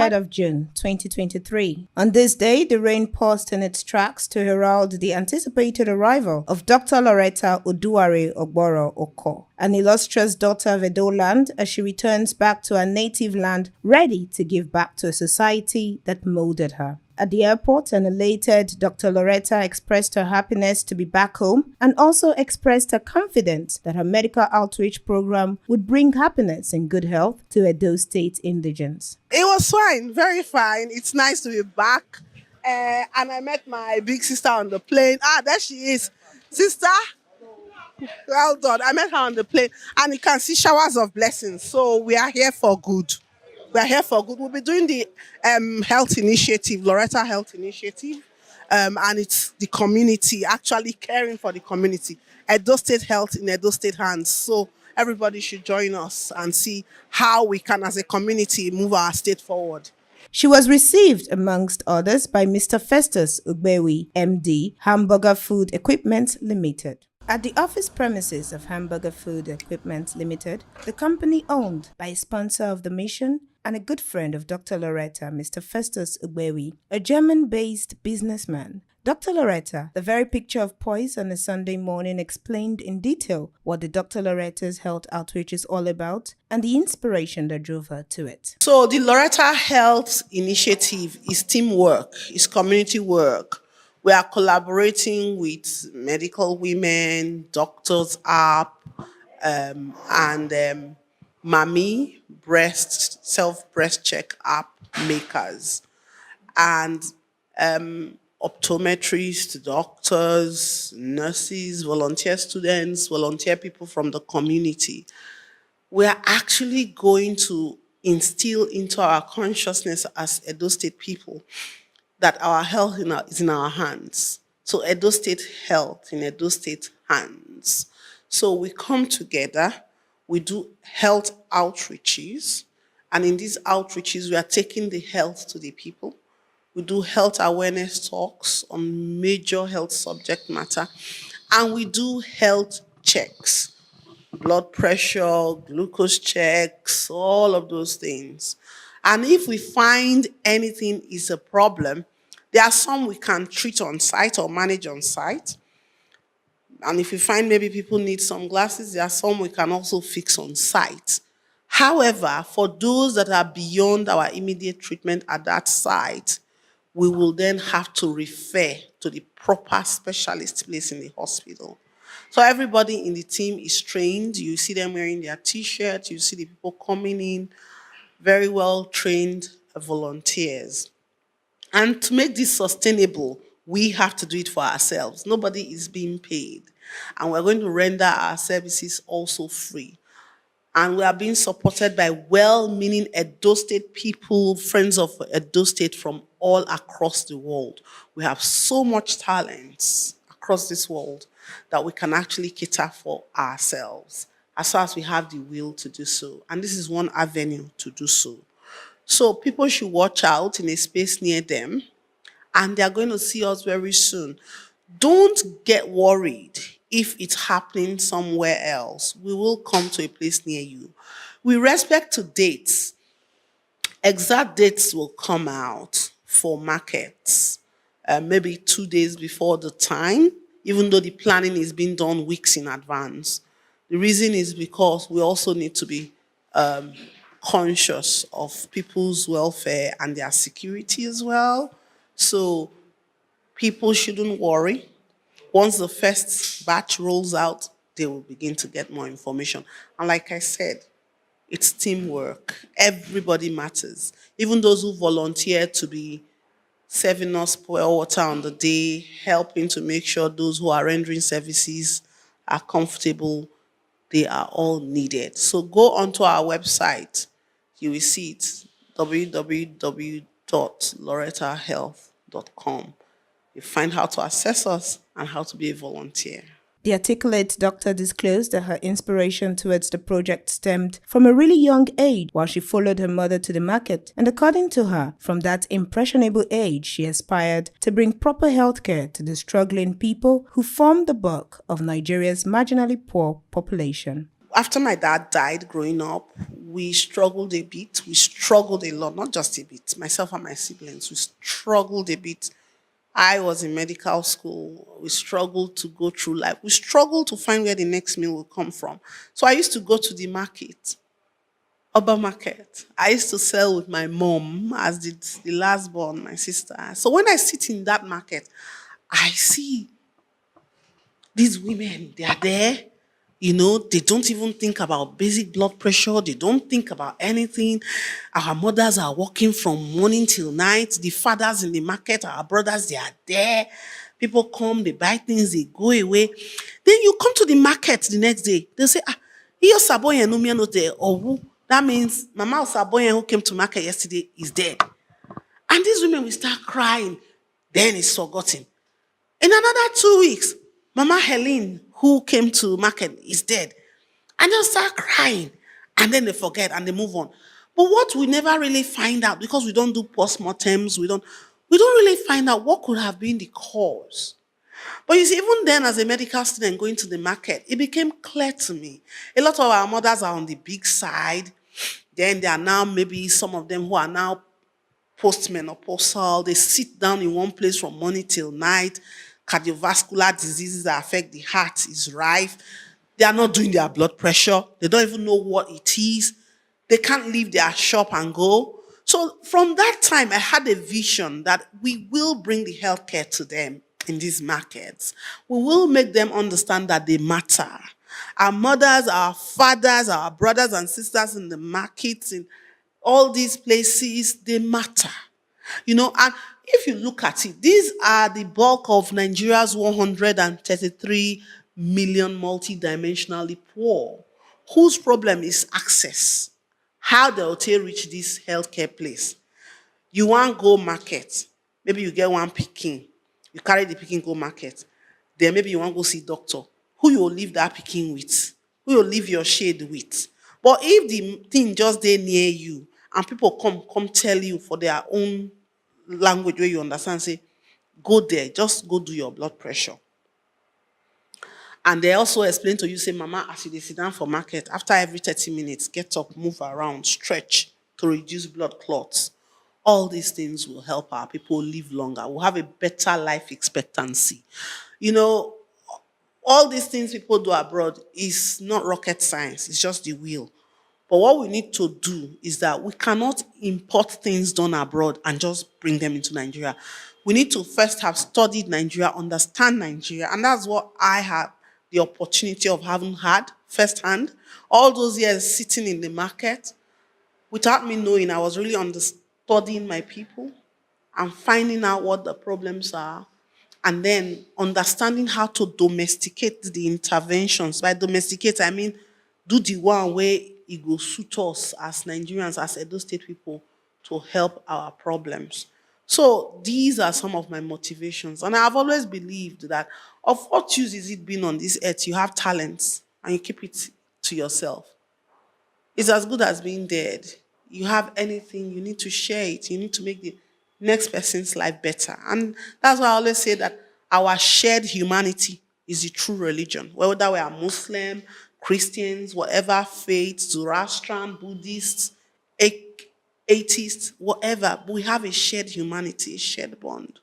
23rd of June 2023. On this day, the rain paused in its tracks to herald the anticipated arrival of Dr. Loretta Oduare Ogboro Oko, an illustrious daughter of Edo land, as she returns back to her native land, ready to give back to a society that molded her. At the airport, an elated Dr. Loretta expressed her happiness to be back home and also expressed her confidence that her medical outreach program would bring happiness and good health to Edo State indigents. It was fine, very fine. It's nice to be back. And I met my big sister on the plane. There she is. Sister, well done. I met her on the plane and you can see showers of blessings. So we are here for good. We are here for good. We'll be doing the health initiative, Loretta Health Initiative, and it's the community, actually caring for the community. Edo State Health in Edo State hands. So everybody should join us and see how we can, as a community, move our state forward. She was received, amongst others, by Mr. Festus Ugbewi, MD, Hamburger Food Equipment Limited. At the office premises of Hamburger Food Equipment Limited, the company owned by a sponsor of the mission and a good friend of Dr. Loretta, Mr. Festus Ugbewi, a German-based businessman. Dr. Loretta, the very picture of poise on a Sunday morning, explained in detail what the Dr. Loretta's health outreach is all about and the inspiration that drove her to it. So the Loretta Health Initiative is teamwork, is community work. We are collaborating with medical women, doctors app, and Mami self-breast check app makers, and optometrists, doctors, nurses, volunteer students, volunteer people from the community. We are actually going to instill into our consciousness as Edo State people that our health is in our hands. So Edo State health in Edo State hands. So we come together, we do health outreaches, and in these outreaches, we are taking the health to the people. We do health awareness talks on major health subject matter, and we do health checks, blood pressure, glucose checks, all of those things. And if we find anything is a problem, there are some we can treat on site or manage on site. And if we find maybe people need some glasses, there are some we can also fix on site. However, for those that are beyond our immediate treatment at that site, we will then have to refer to the proper specialist place in the hospital. So everybody in the team is trained. You see them wearing their t-shirts. You see the people coming in, very well trained volunteers. And to make this sustainable, we have to do it for ourselves. Nobody is being paid. And we're going to render our services also free. And we are being supported by well-meaning Edo State people, friends of Edo State from all across the world. We have so much talent across this world that we can actually cater for ourselves as far as we have the will to do so. And this is one avenue to do so. So people should watch out in a space near them, and they're going to see us very soon. Don't get worried if it's happening somewhere else. We will come to a place near you. With respect to dates, exact dates will come out for markets, maybe 2 days before the time, even though the planning is being done weeks in advance. The reason is because we also need to be conscious of people's welfare and their security as well. So people shouldn't worry. Once the first batch rolls out, they will begin to get more information. And like I said, it's teamwork. Everybody matters. Even those who volunteer to be serving us pure water on the day, helping to make sure those who are rendering services are comfortable, they are all needed. So go onto our website. You will see it, www.lorettahealth.com. You find how to access us and how to be a volunteer. The articulate doctor disclosed that her inspiration towards the project stemmed from a really young age while she followed her mother to the market. And according to her, from that impressionable age, she aspired to bring proper healthcare to the struggling people who form the bulk of Nigeria's marginally poor population. After my dad died growing up, we struggled a bit. We struggled a lot, not just a bit. Myself and my siblings, we struggled a bit. I was in medical school. We struggled to go through life. We struggled to find where the next meal will come from. So I used to go to the market, urban market. I used to sell with my mom as the last born, my sister. So when I sit in that market, I see these women, they are there. They don't even think about basic blood pressure. They don't think about anything. Our mothers are working from morning till night. The fathers in the market, our brothers, they are there. People come, they buy things, they go away. Then you come to the market the next day. They say, Iyo Saboyen no no there. Or who? That means Mama Saboyen who came to market yesterday is dead. And these women will start crying. Then it's forgotten. In another 2 weeks, Mama Helene, who came to market, is dead. And they'll start crying. And then they forget and they move on. But what we never really find out, because we don't do postmortems, we don't really find out what could have been the cause. But you see, even then, as a medical student going to the market, it became clear to me. A lot of our mothers are on the big side. Then there are now maybe some of them who are now postmenopausal. They sit down in one place from morning till night. Cardiovascular diseases that affect the heart is rife. They are not doing their blood pressure. They don't even know what it is. They can't leave their shop and go. So from that time, I had a vision that we will bring the healthcare to them in these markets. We will make them understand that they matter. Our mothers, our fathers, our brothers and sisters in the markets, in all these places, they matter. And if you look at it, these are the bulk of Nigeria's 133 million multidimensionally poor, whose problem is access. How they'll reach this healthcare place. You want go market, maybe you get one picking, you carry the picking go market. Then maybe you want go see doctor. Who you will leave that picking with? Who you will leave your shade with? But if the thing just there near you and people come tell you for their own language where you understand, say, go there, just go do your blood pressure. And they also explain to you, say, Mama, as you sit down for market, after every 30 minutes, get up, move around, stretch to reduce blood clots. All these things will help our people live longer. We'll have a better life expectancy. You know, all these things people do abroad is not rocket science. It's just the will. But what we need to do is that we cannot import things done abroad and just bring them into Nigeria. We need to first have studied Nigeria, understand Nigeria. And that's what I have the opportunity of having had firsthand. All those years sitting in the market, without me knowing, I was really studying my people and finding out what the problems are, and then understanding how to domesticate the interventions. By domesticate, I mean do the one where it will suit us as Nigerians, as Edo State people, to help our problems. So these are some of my motivations. And I've always believed that of what use is it being on this earth? You have talents and you keep it to yourself. It's as good as being dead. You have anything, you need to share it. You need to make the next person's life better. And that's why I always say that our shared humanity is the true religion. Whether we are Muslim, Christians, whatever faith, Zoroastrian, Buddhists, atheists, whatever, we have a shared humanity, a shared bond.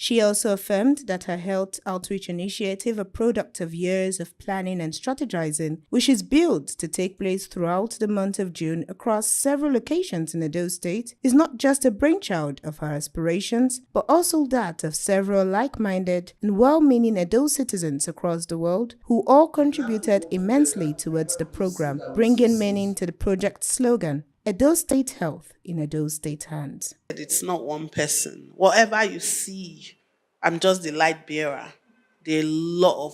She also affirmed that her health outreach initiative, a product of years of planning and strategizing, which is built to take place throughout the month of June across several locations in Edo State, is not just a brainchild of her aspirations, but also that of several like-minded and well-meaning Edo citizens across the world who all contributed immensely towards the program, bringing meaning to the project's slogan, Edo State Health in Edo State Hands. It's not one person. Whatever you see, I'm just the light bearer. There are a lot of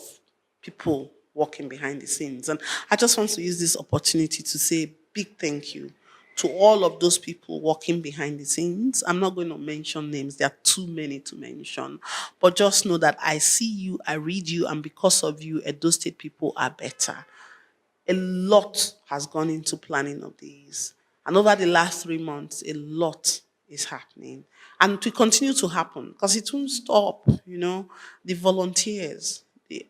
people working behind the scenes. And I just want to use this opportunity to say a big thank you to all of those people working behind the scenes. I'm not going to mention names. There are too many to mention. But just know that I see you, I read you, and because of you, Edo State people are better. A lot has gone into planning of these. And over the last 3 months, a lot is happening. And it will continue to happen because it won't stop, the volunteers, the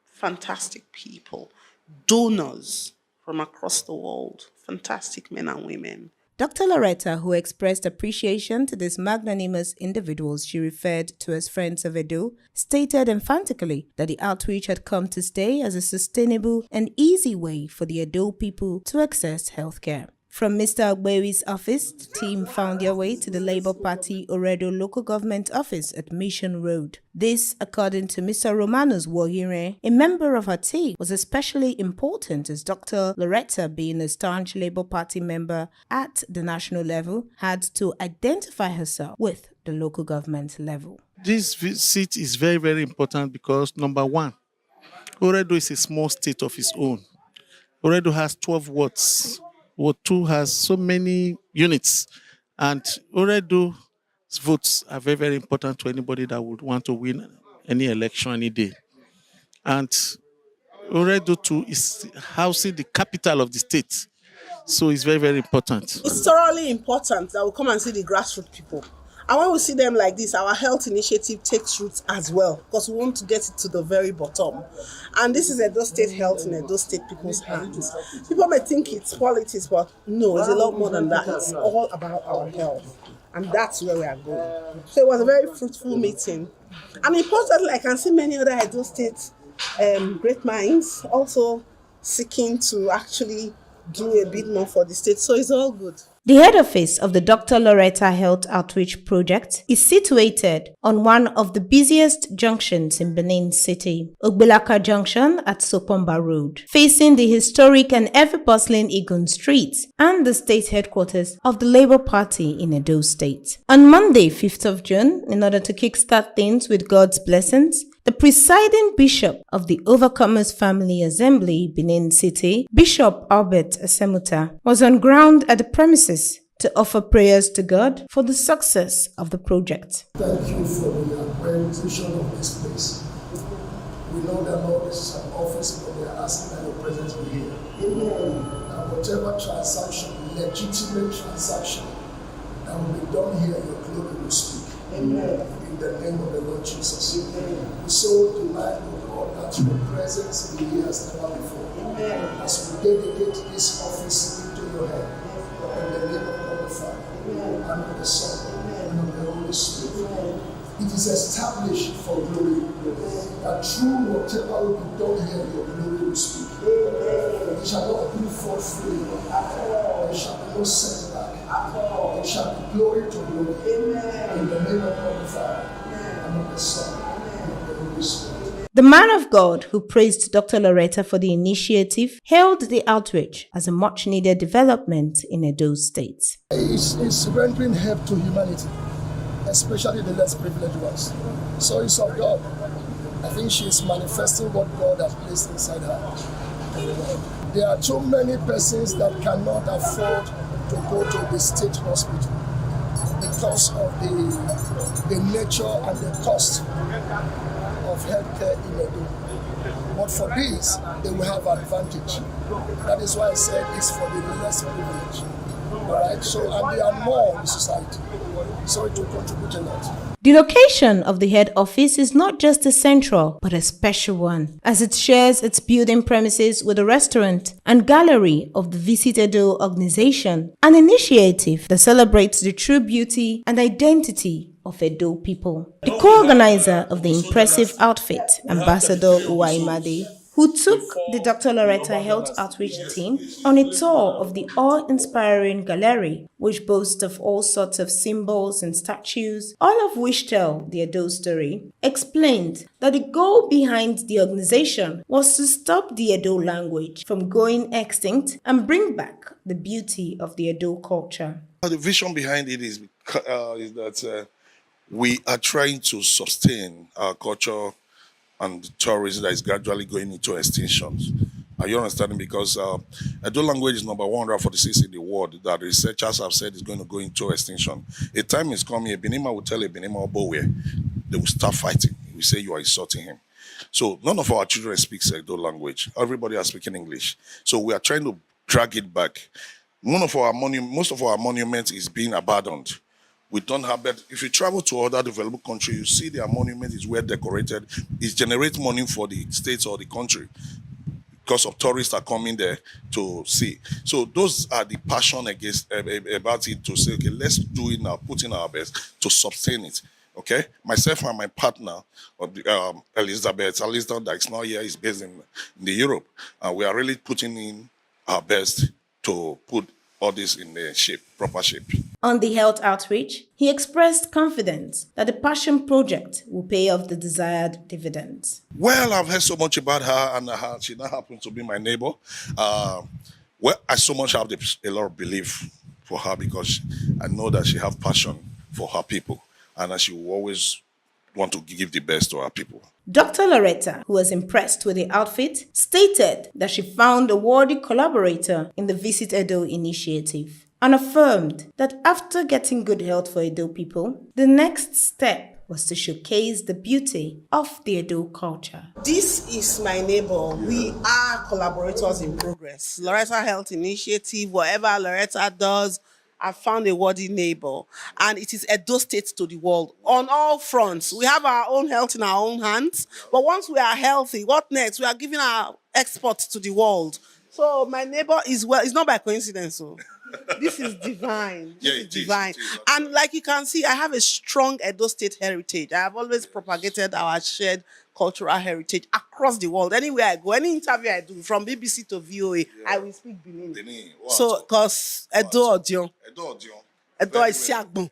fantastic people, donors, from across the world. Fantastic men and women. Dr. Loretta, who expressed appreciation to these magnanimous individuals she referred to as friends of Edo, stated emphatically that the outreach had come to stay as a sustainable and easy way for the Edo people to access healthcare. From Mr. Agbewi's office, the team found their way to the Labour Party Oredo local government office at Mission Road. This, according to Mr. Romanus Wogire, a member of her team, was especially important as Dr. Loretta, being a staunch Labour Party member at the national level, had to identify herself with the local government level. This visit is very, very important because, number one, Oredo is a small state of its own. Oredo has 12 wards. Ward 2 has so many units, and Oredo's votes are very, very important to anybody that would want to win any election any day. And Oredo 2 is housing the capital of the state, so it's very, very important. It's thoroughly important that we come and see the grassroots people. And when we see them like this, our health initiative takes roots as well, because we want to get it to the very bottom. And this is Edo State health in Edo State people's hands. People may think it's politics, but no, it's a lot more than that. It's all about our health. And that's where we are going. So it was a very fruitful meeting. And importantly, I can see many other Edo State great minds also seeking to actually do a bit more for the state. So it's all good. The head office of the Dr. Loretta Health Outreach Project is situated on one of the busiest junctions in Benin City, Ogbelaka Junction at Sopomba Road, facing the historic and ever-bustling Igun Street and the state headquarters of the Labour Party in Edo State. On Monday, 5th of June, in order to kickstart things with God's blessings, the presiding bishop of the Overcomers Family Assembly, Benin City, Bishop Albert Asemuta, was on ground at the premises to offer prayers to God for the success of the project. Thank you for the acquisition of this place. We know that, Lord, this is an office, but we are asking that your presence be here. And whatever transaction, legitimate transaction, that will be done here, your glory will speak. Amen. In the name of the Lord Jesus. Amen. We so delight, O God, that your presence be here as never before. Amen. As we dedicate this office into your hand. In the name of God the Father, and of the Son, and of the Holy Spirit. It is established for glory. That through whatever will be done here, your glory will speak. It shall not be for free. There shall be no setback. It shall be glory to glory. In the name of God the Father, and of the Son, and of the Holy Spirit. The man of God, who praised Dr. Loretta for the initiative, hailed the outreach as a much-needed development in Edo State. It's rendering help to humanity, especially the less privileged ones. So it's of God. I think she is manifesting what God has placed inside her. There are too many persons that cannot afford to go to the state hospital because of the nature and the cost of healthcare in Edo. But for this, they will have advantage. That is why I said it's for the less privileged. Alright, so and there are more in society. So it will contribute a lot. The location of the head office is not just a central, but a special one, as it shares its building premises with a restaurant and gallery of the Visit Edo organization, an initiative that celebrates the true beauty and identity of Edo people. The co-organizer of the impressive outfit, Ambassador Uwaimade, who took the Dr. Loretta Health Outreach team on a tour of the awe-inspiring gallery, which boasts of all sorts of symbols and statues, all of which tell the Edo story, explained that the goal behind the organization was to stop the Edo language from going extinct and bring back the beauty of the Edo culture. The vision behind it is that we are trying to sustain our culture and tourism that is gradually going into extinction. Are you understanding? Because Edo language is number 146 in the world that researchers have said is going to go into extinction. A time is coming, a Benima will tell a Benima Obowe, they will start fighting. We say you are insulting him. So none of our children speak Edo language. Everybody are speaking English. So we are trying to drag it back. Most of our monuments is being abandoned. We don't have that. If you travel to other developed countries, you see their monument is well decorated. It generates money for the states or the country. because of tourists are coming there to see. So those are the passion against about it, to say, okay, let's do it now, put in our best to sustain it. Okay, myself and my partner, Elizabeth that is not here, is based in the Europe, and we are really putting in our best to put all this in the proper shape. On the health outreach, he expressed confidence that the passion project will pay off the desired dividends. Well, I've heard so much about her, and she now happens to be my neighbor. Well, I so much have a lot of belief for her, because I know that she has passion for her people, and that she will always want to give the best to her people. Dr. Loretta, who was impressed with the outfit, stated that she found a worthy collaborator in the Visit Edo initiative, and affirmed that after getting good health for Edo people, the next step was to showcase the beauty of the Edo culture. This is my neighbor. We are collaborators in progress. Loretta Health Initiative, whatever Loretta does, I found a worthy neighbor. And it is Edo State to the world on all fronts. We have our own health in our own hands. But once we are healthy, what next? We are giving our exports to the world. So my neighbor is well, it's not by coincidence. So. This is divine. This is divine. And like you can see, I have a strong Edo State heritage. I have always propagated our shared cultural heritage across the world. Anywhere I go, any interview I do, from BBC to VOA, I will speak Benin. So, because Edo Odion. Edo is Siagbon.